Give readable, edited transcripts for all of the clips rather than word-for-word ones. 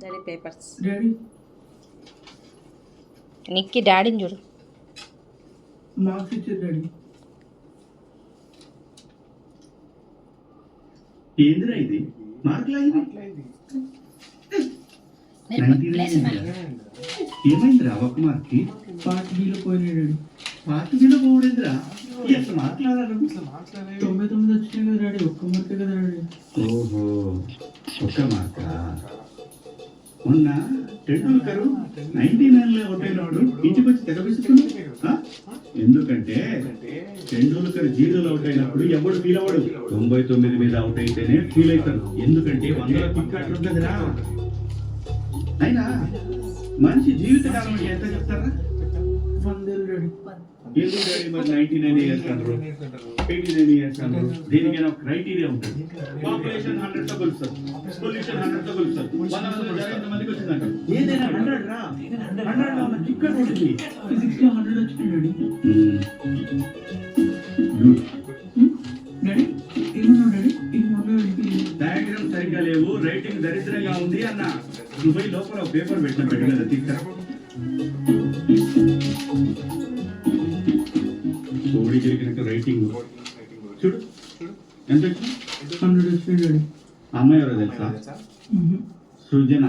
Daddy papers. Daddy నిక్కి డాడీని చూడు. Marks ఇచ్చారు డాడీ. ఏందిరా ఇది? మార్కులా ఇది? ఏమైందిరా ఒక్క మార్క్కి? పార్ట్ బీలో పోయినాయి డాడీ. పార్టీ మీద పోవడేందిరా? అసలు మార్కులు 99 వచ్చినాయి కదా డాడీ. ఒక్క మార్కే కదా డాడీ. ఓహో, ఒక్క మార్కా? మొన్న టెండూల్కర్ 99లో అవుట్ అయినప్పుడు ఇంటికి వచ్చి తెగబిస్తున్నాడు. ఎందుకంటే టెండూల్కర్ 0లో అవుట్ అయినప్పుడు ఎవడు ఫీల్ అవ్వడు. 99 మీద అవుట్ అయితేనే ఫీల్ అవుతారు. ఎందుకంటే 100 టిక్కెట్లు ఉంటుందిరా. అయినా మనిషి జీవితకాలం అంటే ఎంత చెప్తారా? 100 డాడీ. ఎందుకు డాడీ మరి 99 ఇయర్స్ అంటారు, 89 ఇయర్స్ అంటారు? దీనికైనా ఒక క్రైటీరియా ఉంటుంది. పాపులేషన్ 100తో కొలుస్తారు, పొల్యూషన్ 100తో కొలుస్తారు. 100 మందికి వచ్చిందంట. ఏదైనా 100 రా, 100లో ఉన్న టిక్కెట్ ఉంటుంది. ఫిజిక్స్లో 100 వచ్చినాయి డాడీ. డాడీ ఏమన్నావు డాడీ? డయాగ్రామ్ సరిగ్గా లేవు, రైటింగ్ దరిద్రంగా ఉంది అన్న. నువ్వు పోయి లోపల పేపర్ పెట్టిన పెట్టిన తీసుకురా. బోడీ జరిగినట్టు రైటింగ్ చూడు ఎంత వచ్చింది? 100 వచ్చినాయి డాడీ. అమ్మాయి ఎవరో తెలుసా? సృజన.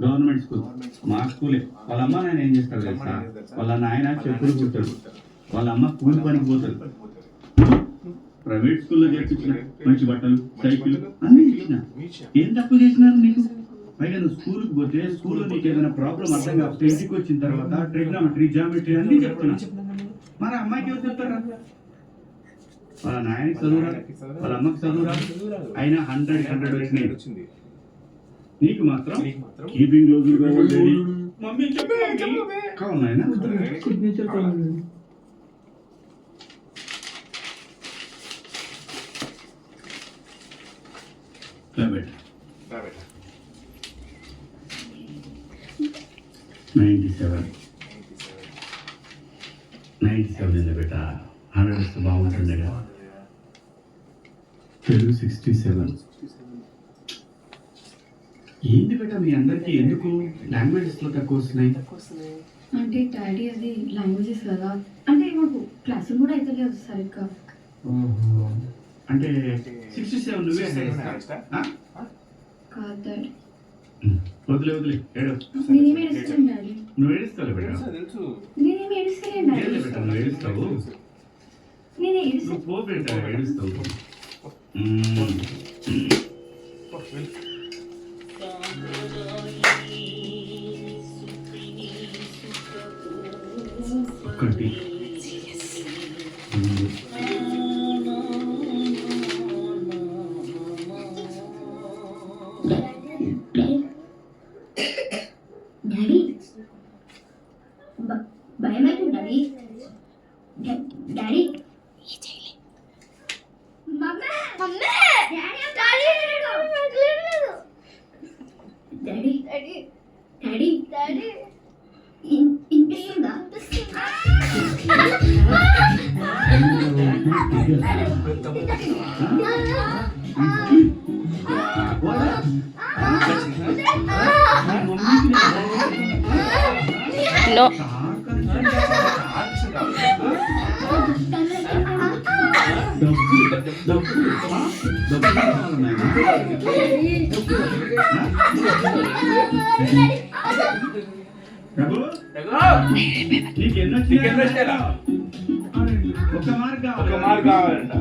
గవర్నమెంట్ స్కూల్, మా స్కూలే. వాళ్ళ అమ్మ నాయన ఏం చేస్తారు తెలుసా? వాళ్ళ నాయన చెప్పులు కుట్టాడు, వాళ్ళ అమ్మ కూలి పనికి పోతాడు. ప్రైవేట్ స్కూల్లో చేర్పించిన మంచి బట్టలు, సైకిల్ అన్ని ఇచ్చిన. ఏం తప్పు చేసినారు నీకు? పైగా నువ్వు స్కూల్కి పోతే స్కూల్లో నీకు ఏదైనా ప్రాబ్లం అర్థం కాకపోతే ఇంటికి వచ్చిన తర్వాత ట్రిగ్నామెట్రీ, జామెట్రీ అన్ని చెప్తున్నా. మరి అమ్మాయికి ఎవరు చెప్తారా? వాళ్ళ నాయనకి చదువు రాదు, వాళ్ళ అమ్మకి చదువు రాదు. అయినా 100 వచ్చినాయి. నీకు మాత్రం కీపింగ్ రోజులుగా ఉండేది. మమ్మీ కావాలి నాయనా. సిగ్నేచర్ కావాలి డాడీ. బేటా 97 బేటా. 100 వస్తే బాగుంటుండేగా. తెలుగు 67. ఏంటి బేటా మీ అందరికీ ఎందుకు లాంగ్వేజెస్లో తక్కువ వస్తున్నాయి? అంటే డాడీ అది లాంగ్వేజెస్ కదా, అంటే మాకు క్లాసులు కూడా అయితే లేదు సరిగ్గా. ఓహో, అంటే 67 నువ్వే హైయెస్టా? కాదు డాడీ. వదిలే ఏడు. నేనేం ఏడుస్తాను డాడీ. నువ్వు ఏడుస్తావు బేటా. నేనేం ఏడుస్తలేను డాడీ. బేటా నువ్వు ఏడుస్తావు. నేను ఏడుస్తా. నువ్వు పో బేటా, ఏడుస్తావు. ఒకటి డాడీ భయమైతుంది daddy. Daddy daddy daddy daddy ఇంపిస్తుందా? నో ఒక మార్క్ కావాలంట.